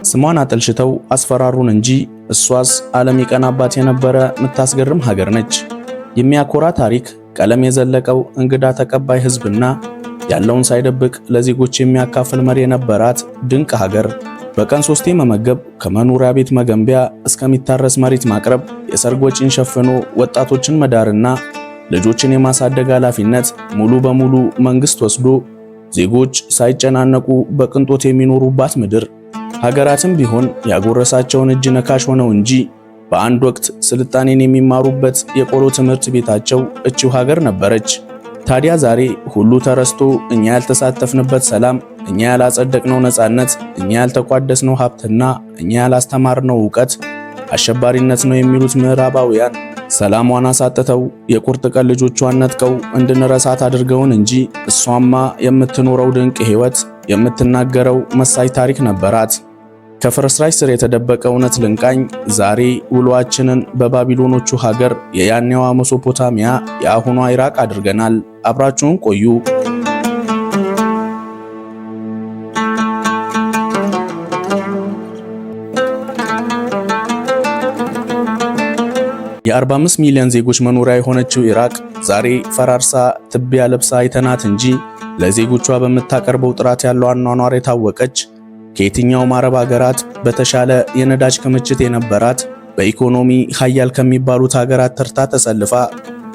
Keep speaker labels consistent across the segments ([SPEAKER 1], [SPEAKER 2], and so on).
[SPEAKER 1] ስሟን አጠልሽተው አስፈራሩን እንጂ እሷስ ዓለም የቀናባት የነበረ ምታስገርም ሀገር ነች። የሚያኮራ ታሪክ፣ ቀለም የዘለቀው እንግዳ ተቀባይ ሕዝብና ያለውን ሳይደብቅ ለዜጎች የሚያካፍል መሪ የነበራት ድንቅ ሀገር። በቀን 3 መመገብ፣ ከመኖሪያ ቤት መገንቢያ እስከሚታረስ መሬት ማቅረብ፣ የሰርግ ወጪን ሸፍኖ ወጣቶችን መዳርና ልጆችን የማሳደግ ኃላፊነት ሙሉ በሙሉ መንግስት ወስዶ ዜጎች ሳይጨናነቁ በቅንጦት የሚኖሩባት ምድር። ሀገራትም ቢሆን ያጎረሳቸውን እጅ ነካሽ ሆነው እንጂ በአንድ ወቅት ስልጣኔን የሚማሩበት የቆሎ ትምህርት ቤታቸው እቺው ሀገር ነበረች። ታዲያ ዛሬ ሁሉ ተረስቶ እኛ ያልተሳተፍንበት ሰላም፣ እኛ ያላጸደቅነው ነጻነት፣ እኛ ያልተቋደስነው ሀብትና እኛ ያላስተማርነው ዕውቀት አሸባሪነት ነው የሚሉት ምዕራባውያን ሰላሟን አሳጥተው የቁርጥ ቀን ልጆቿን ነጥቀው እንድንረሳት አድርገውን እንጂ እሷማ የምትኖረው ድንቅ ሕይወት፣ የምትናገረው መሳይ ታሪክ ነበራት። ከፍርስራሽ ስር የተደበቀ እውነት ልንቃኝ ዛሬ ውሎአችንን በባቢሎኖቹ ሀገር የያኔዋ ሜሶፖታሚያ የአሁኗ ኢራቅ አድርገናል። አብራችሁን ቆዩ። የ45 ሚሊዮን ዜጎች መኖሪያ የሆነችው ኢራቅ ዛሬ ፈራርሳ ትቢያ ለብሳ አይተናት እንጂ ለዜጎቿ በምታቀርበው ጥራት ያለው አኗኗር የታወቀች፣ ከየትኛውም አረብ ሀገራት በተሻለ የነዳጅ ክምችት የነበራት፣ በኢኮኖሚ ሀያል ከሚባሉት ሀገራት ተርታ ተሰልፋ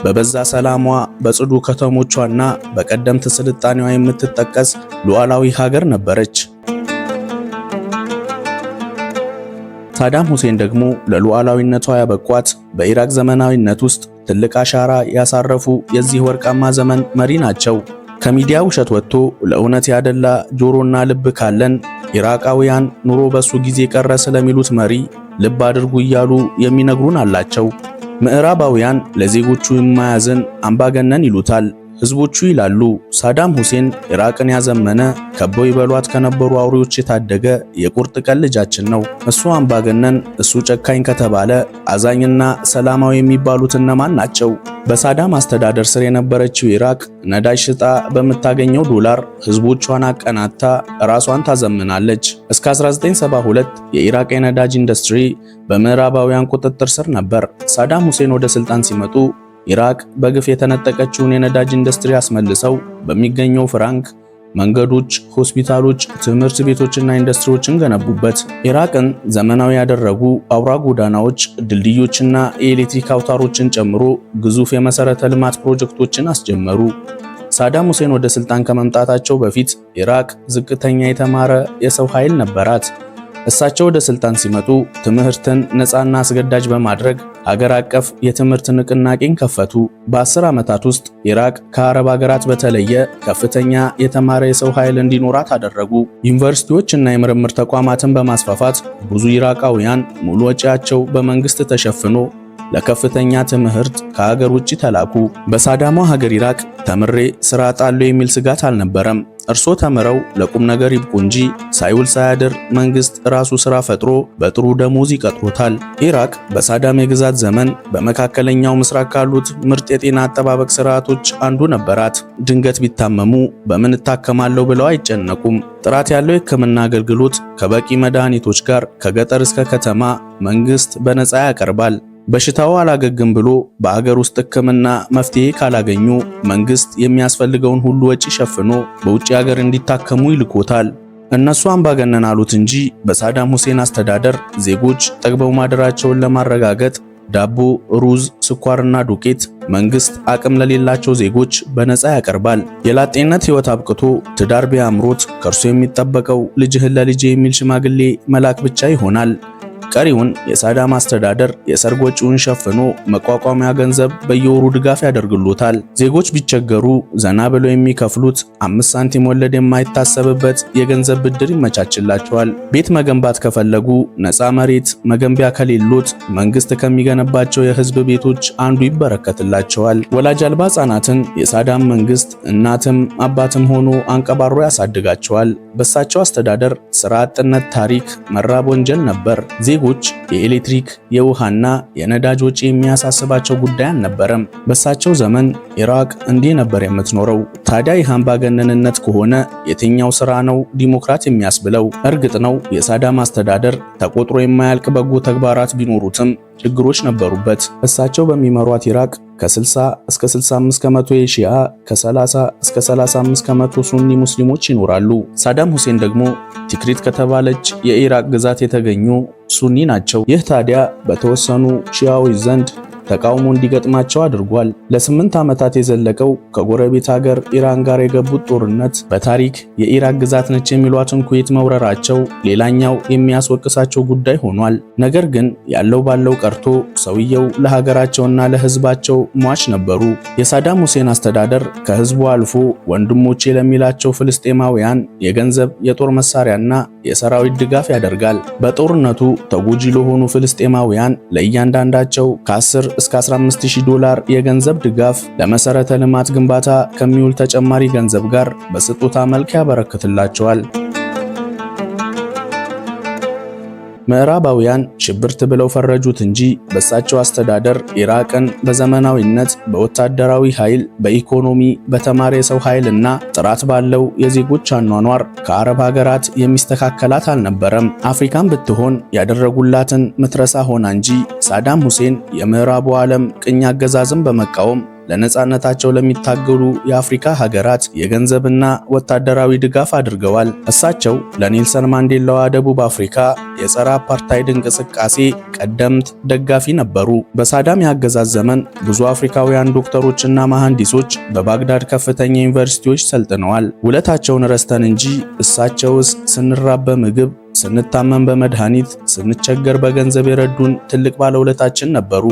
[SPEAKER 1] በበዛ ሰላሟ በጽዱ ከተሞቿና በቀደምት ስልጣኔዋ የምትጠቀስ ሉዓላዊ ሀገር ነበረች። ሳዳም ሁሴን ደግሞ ለሉዓላዊነቷ ያበቋት በኢራቅ ዘመናዊነት ውስጥ ትልቅ አሻራ ያሳረፉ የዚህ ወርቃማ ዘመን መሪ ናቸው። ከሚዲያ ውሸት ወጥቶ ለእውነት ያደላ ጆሮና ልብ ካለን ኢራቃውያን ኑሮ በሱ ጊዜ ቀረ ስለሚሉት መሪ ልብ አድርጉ እያሉ የሚነግሩን አላቸው። ምዕራባውያን ለዜጎቹ የማያዝን አምባገነን ይሉታል። ህዝቦቹ ይላሉ ሳዳም ሁሴን ኢራቅን ያዘመነ ከበው ይበሏት ከነበሩ አውሬዎች የታደገ የቁርጥ ቀን ልጃችን ነው። እሱ አምባገነን፣ እሱ ጨካኝ ከተባለ አዛኝና ሰላማዊ የሚባሉት እነማን ናቸው? በሳዳም አስተዳደር ስር የነበረችው ኢራቅ ነዳጅ ሽጣ በምታገኘው ዶላር ህዝቦቿን አቀናታ ራሷን ታዘምናለች። እስከ 1972 የኢራቅ የነዳጅ ኢንዱስትሪ በምዕራባውያን ቁጥጥር ስር ነበር። ሳዳም ሁሴን ወደ ስልጣን ሲመጡ ኢራቅ በግፍ የተነጠቀችውን የነዳጅ ኢንዱስትሪ አስመልሰው በሚገኘው ፍራንክ መንገዶች፣ ሆስፒታሎች፣ ትምህርት ቤቶችና ኢንዱስትሪዎችን ገነቡበት። ኢራቅን ዘመናዊ ያደረጉ አውራ ጎዳናዎች፣ ድልድዮችና የኤሌክትሪክ አውታሮችን ጨምሮ ግዙፍ የመሰረተ ልማት ፕሮጀክቶችን አስጀመሩ። ሳዳም ሁሴን ወደ ስልጣን ከመምጣታቸው በፊት ኢራቅ ዝቅተኛ የተማረ የሰው ኃይል ነበራት። እሳቸው ወደ ስልጣን ሲመጡ ትምህርትን ነፃና አስገዳጅ በማድረግ ሀገር አቀፍ የትምህርት ንቅናቄን ከፈቱ። በ10 ዓመታት ውስጥ ኢራቅ ከአረብ ሀገራት በተለየ ከፍተኛ የተማረ የሰው ኃይል እንዲኖራት አደረጉ። ዩኒቨርሲቲዎች እና የምርምር ተቋማትን በማስፋፋት ብዙ ኢራቃውያን ሙሉ ወጪያቸው በመንግስት ተሸፍኖ ለከፍተኛ ትምህርት ከሀገር ውጭ ተላኩ። በሳዳሟ ሀገር ኢራቅ ተምሬ ስራ አጣለሁ የሚል ስጋት አልነበረም። እርሶ ተምረው ለቁም ነገር ይብቁ እንጂ ሳይውል ሳያድር መንግስት ራሱ ስራ ፈጥሮ በጥሩ ደሞዝ ይቀጥሮታል። ኢራቅ በሳዳም የግዛት ዘመን በመካከለኛው ምስራቅ ካሉት ምርጥ የጤና አጠባበቅ ስርዓቶች አንዱ ነበራት። ድንገት ቢታመሙ በምን እታከማለሁ ብለው አይጨነቁም። ጥራት ያለው የሕክምና አገልግሎት ከበቂ መድኃኒቶች ጋር ከገጠር እስከ ከተማ መንግስት በነፃ ያቀርባል። በሽታው አላገግም ብሎ በአገር ውስጥ ሕክምና መፍትሄ ካላገኙ መንግስት የሚያስፈልገውን ሁሉ ወጪ ሸፍኖ በውጭ ሀገር እንዲታከሙ ይልኮታል። እነሱ አምባገነን አሉት እንጂ በሳዳም ሁሴን አስተዳደር ዜጎች ጠግበው ማደራቸውን ለማረጋገጥ ዳቦ፣ ሩዝ፣ ስኳርና ዱቄት መንግስት አቅም ለሌላቸው ዜጎች በነፃ ያቀርባል። የላጤነት ህይወት አብቅቶ ትዳር ቢያምሮት ከእርሱ የሚጠበቀው ልጅህን ለልጄ የሚል ሽማግሌ መላክ ብቻ ይሆናል። ቀሪውን የሳዳም አስተዳደር የሰርግ ወጪውን ሸፍኖ መቋቋሚያ ገንዘብ በየወሩ ድጋፍ ያደርግሎታል። ዜጎች ቢቸገሩ ዘና ብለው የሚከፍሉት 5 ሳንቲም ወለድ የማይታሰብበት የገንዘብ ብድር ይመቻችላቸዋል። ቤት መገንባት ከፈለጉ ነፃ መሬት መገንቢያ ከሌሎት መንግስት ከሚገነባቸው የህዝብ ቤቶች አንዱ ይበረከትላቸዋል። ወላጅ አልባ ህጻናትን የሳዳም መንግስት እናትም አባትም ሆኖ አንቀባሮ ያሳድጋቸዋል። በሳቸው አስተዳደር ስራ አጥነት ታሪክ መራብ ወንጀል ነበር። ዜጎች የኤሌክትሪክ የውሃና የነዳጅ ወጪ የሚያሳስባቸው ጉዳይ አልነበረም። በሳቸው ዘመን ኢራቅ እንዲህ ነበር የምትኖረው። ታዲያ ይህ አምባገነንነት ከሆነ የትኛው ስራ ነው ዲሞክራት የሚያስብለው? እርግጥ ነው የሳዳም አስተዳደር ተቆጥሮ የማያልቅ በጎ ተግባራት ቢኖሩትም ችግሮች ነበሩበት። እሳቸው በሚመሯት ኢራቅ ከ60 እስከ 65 ከመቶ የሺአ ከ30 እስከ 35 ከመቶ ሱኒ ሙስሊሞች ይኖራሉ። ሳዳም ሁሴን ደግሞ ቲክሪት ከተባለች የኢራቅ ግዛት የተገኙ ሱኒ ናቸው። ይህ ታዲያ በተወሰኑ ሺያዎች ዘንድ ተቃውሞ እንዲገጥማቸው አድርጓል። ለ8 ዓመታት የዘለቀው ከጎረቤት ሀገር ኢራን ጋር የገቡት ጦርነት በታሪክ የኢራቅ ግዛት ነች የሚሏትን ኩዌት መውረራቸው ሌላኛው የሚያስወቅሳቸው ጉዳይ ሆኗል። ነገር ግን ያለው ባለው ቀርቶ ሰውየው ለሀገራቸውና ለሕዝባቸው ሟች ነበሩ። የሳዳም ሁሴን አስተዳደር ከሕዝቡ አልፎ ወንድሞቼ ለሚላቸው ፍልስጤማውያን የገንዘብ የጦር መሳሪያና የሰራዊት ድጋፍ ያደርጋል። በጦርነቱ ተጎጂ ለሆኑ ፍልስጤማውያን ለእያንዳንዳቸው ከ10 እስከ $15000 የገንዘብ ድጋፍ ለመሰረተ ልማት ግንባታ ከሚውል ተጨማሪ ገንዘብ ጋር በስጦታ መልክ ያበረክትላቸዋል። ምዕራባውያን ሽብርት ብለው ፈረጁት እንጂ በሳቸው አስተዳደር ኢራቅን በዘመናዊነት በወታደራዊ ኃይል፣ በኢኮኖሚ፣ በተማሪ የሰው ኃይልና ጥራት ባለው የዜጎች አኗኗር ከአረብ ሀገራት የሚስተካከላት አልነበረም። አፍሪካን ብትሆን ያደረጉላትን ምትረሳ ሆና እንጂ ሳዳም ሁሴን የምዕራቡ ዓለም ቅኝ አገዛዝን በመቃወም ለነጻነታቸው ለሚታገሉ የአፍሪካ ሀገራት የገንዘብና ወታደራዊ ድጋፍ አድርገዋል። እሳቸው ለኔልሰን ማንዴላዋ ደቡብ አፍሪካ የጸረ አፓርታይድ እንቅስቃሴ ቀደምት ደጋፊ ነበሩ። በሳዳም የአገዛዝ ዘመን ብዙ አፍሪካውያን ዶክተሮችና መሐንዲሶች በባግዳድ ከፍተኛ ዩኒቨርሲቲዎች ሰልጥነዋል። ውለታቸውን ረስተን እንጂ እሳቸውስ ስንራብ በምግብ፣ ስንታመም በመድኃኒት፣ ስንቸገር በገንዘብ የረዱን ትልቅ ባለውለታችን ነበሩ።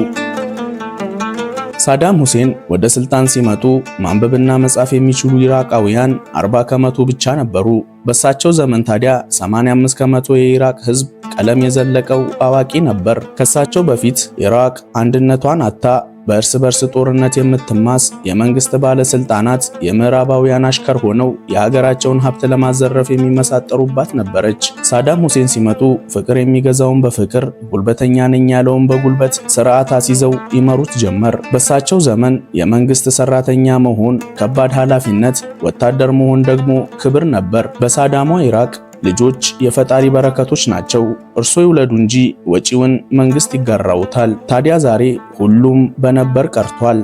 [SPEAKER 1] ሳዳም ሁሴን ወደ ስልጣን ሲመጡ ማንበብና መጻፍ የሚችሉ ኢራቃውያን 40 ከመቶ ብቻ ነበሩ። በሳቸው ዘመን ታዲያ 85 ከመቶ የኢራቅ ሕዝብ ቀለም የዘለቀው አዋቂ ነበር። ከሳቸው በፊት ኢራቅ አንድነቷን አጥታ በእርስ በርስ ጦርነት የምትማስ የመንግስት ባለስልጣናት የምዕራባውያን አሽከር ሆነው የሀገራቸውን ሀብት ለማዘረፍ የሚመሳጠሩባት ነበረች። ሳዳም ሁሴን ሲመጡ ፍቅር የሚገዛውን በፍቅር ጉልበተኛ ነኝ ያለውን በጉልበት ስርዓት አስይዘው ይመሩት ጀመር። በሳቸው ዘመን የመንግስት ሰራተኛ መሆን ከባድ ኃላፊነት፣ ወታደር መሆን ደግሞ ክብር ነበር። በሳዳሟ ኢራቅ ልጆች የፈጣሪ በረከቶች ናቸው። እርሶ ይውለዱ እንጂ ወጪውን መንግስት ይጋራውታል። ታዲያ ዛሬ ሁሉም በነበር ቀርቷል።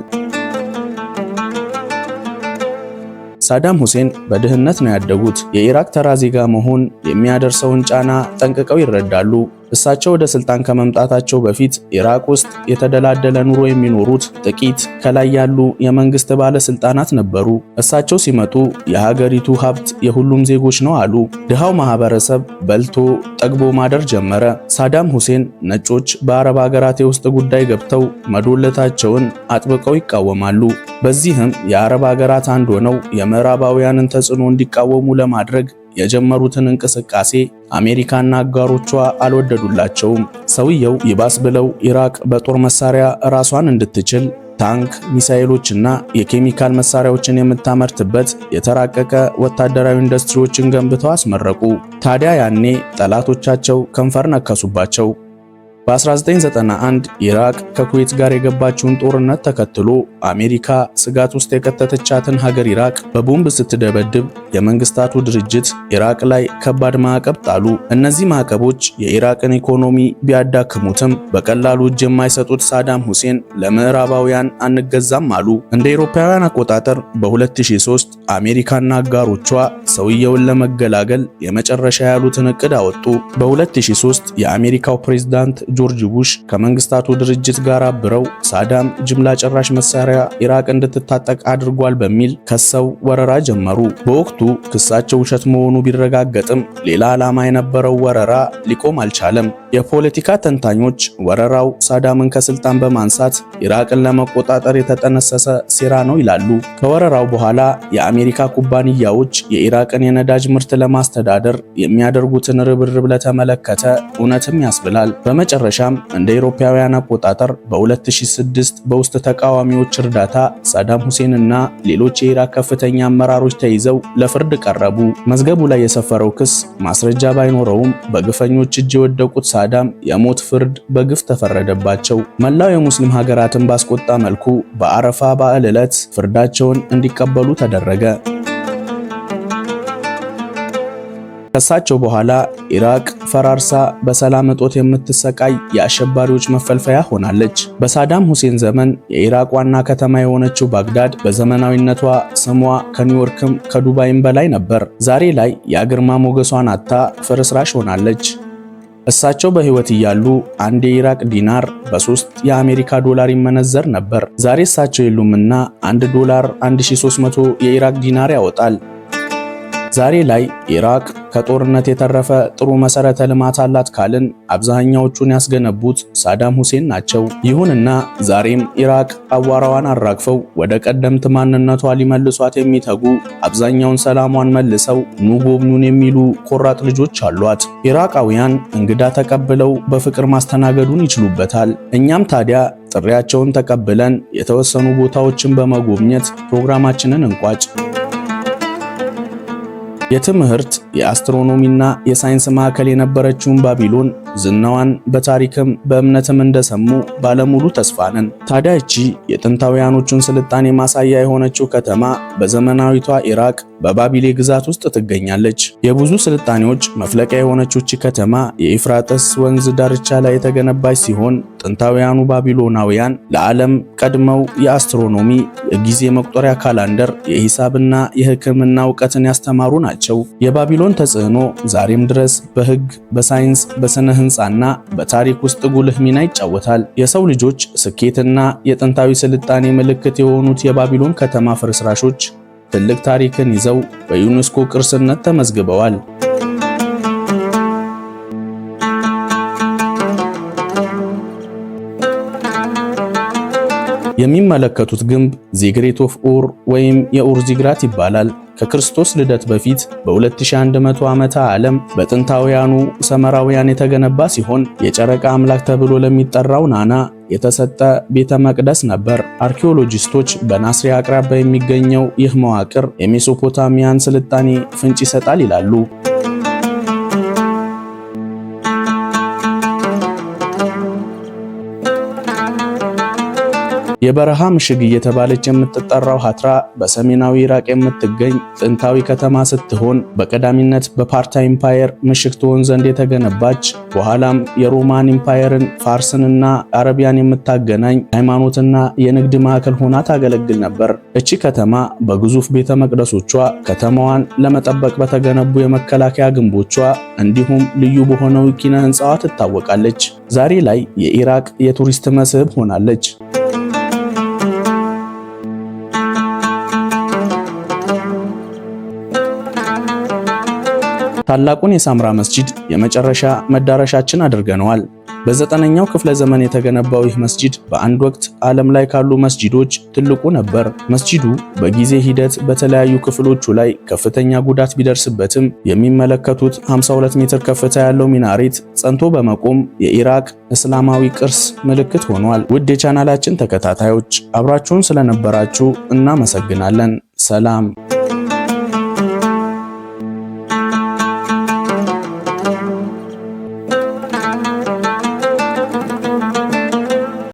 [SPEAKER 1] ሳዳም ሁሴን በድህነት ነው ያደጉት። የኢራቅ ተራ ዜጋ መሆን የሚያደርሰውን ጫና ጠንቅቀው ይረዳሉ። እሳቸው ወደ ስልጣን ከመምጣታቸው በፊት ኢራቅ ውስጥ የተደላደለ ኑሮ የሚኖሩት ጥቂት ከላይ ያሉ የመንግስት ባለስልጣናት ነበሩ። እሳቸው ሲመጡ የሀገሪቱ ሀብት የሁሉም ዜጎች ነው አሉ። ድሃው ማህበረሰብ በልቶ ጠግቦ ማደር ጀመረ። ሳዳም ሁሴን ነጮች በአረብ ሀገራት የውስጥ ጉዳይ ገብተው መዶለታቸውን አጥብቀው ይቃወማሉ። በዚህም የአረብ ሀገራት አንድ ሆነው የምዕራባውያንን ተጽዕኖ እንዲቃወሙ ለማድረግ የጀመሩትን እንቅስቃሴ አሜሪካና አጋሮቿ አልወደዱላቸውም። ሰውየው ይባስ ብለው ኢራቅ በጦር መሳሪያ ራሷን እንድትችል ታንክ፣ ሚሳኤሎችና የኬሚካል መሳሪያዎችን የምታመርትበት የተራቀቀ ወታደራዊ ኢንዱስትሪዎችን ገንብተው አስመረቁ። ታዲያ ያኔ ጠላቶቻቸው ከንፈር ነከሱባቸው። በ1991 ኢራቅ ከኩዌት ጋር የገባችውን ጦርነት ተከትሎ አሜሪካ ስጋት ውስጥ የከተተቻትን ሀገር ኢራቅ በቦምብ ስትደበድብ የመንግስታቱ ድርጅት ኢራቅ ላይ ከባድ ማዕቀብ ጣሉ። እነዚህ ማዕቀቦች የኢራቅን ኢኮኖሚ ቢያዳክሙትም በቀላሉ እጅ የማይሰጡት ሳዳም ሁሴን ለምዕራባውያን አንገዛም አሉ። እንደ አውሮፓውያን አቆጣጠር በ2003 አሜሪካና አጋሮቿ ሰውየውን ለመገላገል የመጨረሻ ያሉትን እቅድ አወጡ። በ2003 የአሜሪካው ፕሬዝዳንት ጆርጅ ቡሽ ከመንግስታቱ ድርጅት ጋር አብረው ሳዳም ጅምላ ጨራሽ መሳሪያ ኢራቅ እንድትታጠቅ አድርጓል በሚል ከሰው ወረራ ጀመሩ። በወቅቱ ክሳቸው ውሸት መሆኑ ቢረጋገጥም ሌላ ዓላማ የነበረው ወረራ ሊቆም አልቻለም። የፖለቲካ ተንታኞች ወረራው ሳዳምን ከስልጣን በማንሳት ኢራቅን ለመቆጣጠር የተጠነሰሰ ሴራ ነው ይላሉ። ከወረራው በኋላ የአሜሪካ ኩባንያዎች የኢራቅ የኢራቅን የነዳጅ ምርት ለማስተዳደር የሚያደርጉትን ርብርብ ለተመለከተ እውነትም ያስብላል። በመጨረሻም እንደ አውሮፓውያን አቆጣጠር በ2006 በውስጥ ተቃዋሚዎች እርዳታ ሳዳም ሁሴንና ሌሎች የኢራቅ ከፍተኛ አመራሮች ተይዘው ለፍርድ ቀረቡ። መዝገቡ ላይ የሰፈረው ክስ ማስረጃ ባይኖረውም በግፈኞች እጅ የወደቁት ሳዳም የሞት ፍርድ በግፍ ተፈረደባቸው። መላው የሙስሊም ሀገራትን ባስቆጣ መልኩ በአረፋ በዓል ዕለት ፍርዳቸውን እንዲቀበሉ ተደረገ። ከሳቸው በኋላ ኢራቅ ፈራርሳ በሰላም እጦት የምትሰቃይ የአሸባሪዎች መፈልፈያ ሆናለች። በሳዳም ሁሴን ዘመን የኢራቅ ዋና ከተማ የሆነችው ባግዳድ በዘመናዊነቷ ስሟ ከኒውዮርክም ከዱባይም በላይ ነበር። ዛሬ ላይ የግርማ ሞገሷን አጥታ ፍርስራሽ ሆናለች። እሳቸው በህይወት እያሉ አንድ የኢራቅ ዲናር በ3 የአሜሪካ ዶላር ይመነዘር ነበር። ዛሬ እሳቸው የሉምና $1 1300 የኢራቅ ዲናር ያወጣል። ዛሬ ላይ ኢራቅ ከጦርነት የተረፈ ጥሩ መሰረተ ልማት አላት ካልን አብዛኛዎቹን ያስገነቡት ሳዳም ሁሴን ናቸው። ይሁንና ዛሬም ኢራቅ አዋራዋን አራግፈው ወደ ቀደምት ማንነቷ ሊመልሷት የሚተጉ አብዛኛውን ሰላሟን መልሰው ኑ ጎብኙን የሚሉ ቆራጥ ልጆች አሏት። ኢራቃውያን እንግዳ ተቀብለው በፍቅር ማስተናገዱን ይችሉበታል። እኛም ታዲያ ጥሪያቸውን ተቀብለን የተወሰኑ ቦታዎችን በመጎብኘት ፕሮግራማችንን እንቋጭ። የትምህርት የአስትሮኖሚና የሳይንስ ማዕከል የነበረችውን ባቢሎን ዝናዋን በታሪክም በእምነትም እንደሰሙ ባለሙሉ ተስፋ ነን። ታዲያ እቺ የጥንታውያኖቹን ስልጣኔ ማሳያ የሆነችው ከተማ በዘመናዊቷ ኢራቅ በባቢሌ ግዛት ውስጥ ትገኛለች። የብዙ ስልጣኔዎች መፍለቂያ የሆነችው እቺ ከተማ የኢፍራጥስ ወንዝ ዳርቻ ላይ የተገነባች ሲሆን ጥንታውያኑ ባቢሎናውያን ለዓለም ቀድመው የአስትሮኖሚ፣ የጊዜ መቁጠሪያ ካላንደር፣ የሂሳብና የሕክምና ዕውቀትን ያስተማሩ ናቸው። የባቢሎን ተጽዕኖ ዛሬም ድረስ በሕግ፣ በሳይንስ፣ በስነ ህንጻና በታሪክ ውስጥ ጉልህ ሚና ይጫወታል። የሰው ልጆች ስኬትና የጥንታዊ ስልጣኔ ምልክት የሆኑት የባቢሎን ከተማ ፍርስራሾች ትልቅ ታሪክን ይዘው በዩኔስኮ ቅርስነት ተመዝግበዋል። የሚመለከቱት ግንብ ዚግሬት ኦፍ ኡር ወይም የኡር ዚግራት ይባላል። ከክርስቶስ ልደት በፊት በ2100 ዓመተ ዓለም በጥንታውያኑ ሰመራውያን የተገነባ ሲሆን የጨረቃ አምላክ ተብሎ ለሚጠራው ናና የተሰጠ ቤተ መቅደስ ነበር። አርኪኦሎጂስቶች በናስሪያ አቅራቢያ የሚገኘው ይህ መዋቅር የሜሶፖታሚያን ስልጣኔ ፍንጭ ይሰጣል ይላሉ። የበረሃ ምሽግ እየተባለች የምትጠራው ሃትራ በሰሜናዊ ኢራቅ የምትገኝ ጥንታዊ ከተማ ስትሆን በቀዳሚነት በፓርታ ኢምፓየር ምሽግ ትሆን ዘንድ የተገነባች በኋላም የሮማን ኢምፓየርን፣ ፋርስንና አረቢያን የምታገናኝ ሃይማኖትና የንግድ ማዕከል ሆና ታገለግል ነበር። እቺ ከተማ በግዙፍ ቤተ መቅደሶቿ፣ ከተማዋን ለመጠበቅ በተገነቡ የመከላከያ ግንቦቿ እንዲሁም ልዩ በሆነው ኪነ ህንፃዋ ትታወቃለች። ዛሬ ላይ የኢራቅ የቱሪስት መስህብ ሆናለች። ታላቁን የሳምራ መስጂድ የመጨረሻ መዳረሻችን አድርገነዋል። በ9ኛው ክፍለ ዘመን የተገነባው ይህ መስጂድ በአንድ ወቅት ዓለም ላይ ካሉ መስጂዶች ትልቁ ነበር። መስጂዱ በጊዜ ሂደት በተለያዩ ክፍሎቹ ላይ ከፍተኛ ጉዳት ቢደርስበትም የሚመለከቱት 52 ሜትር ከፍታ ያለው ሚናሬት ጸንቶ በመቆም የኢራቅ እስላማዊ ቅርስ ምልክት ሆኗል። ውድ የቻናላችን ተከታታዮች አብራችሁን ስለነበራችሁ እናመሰግናለን። ሰላም።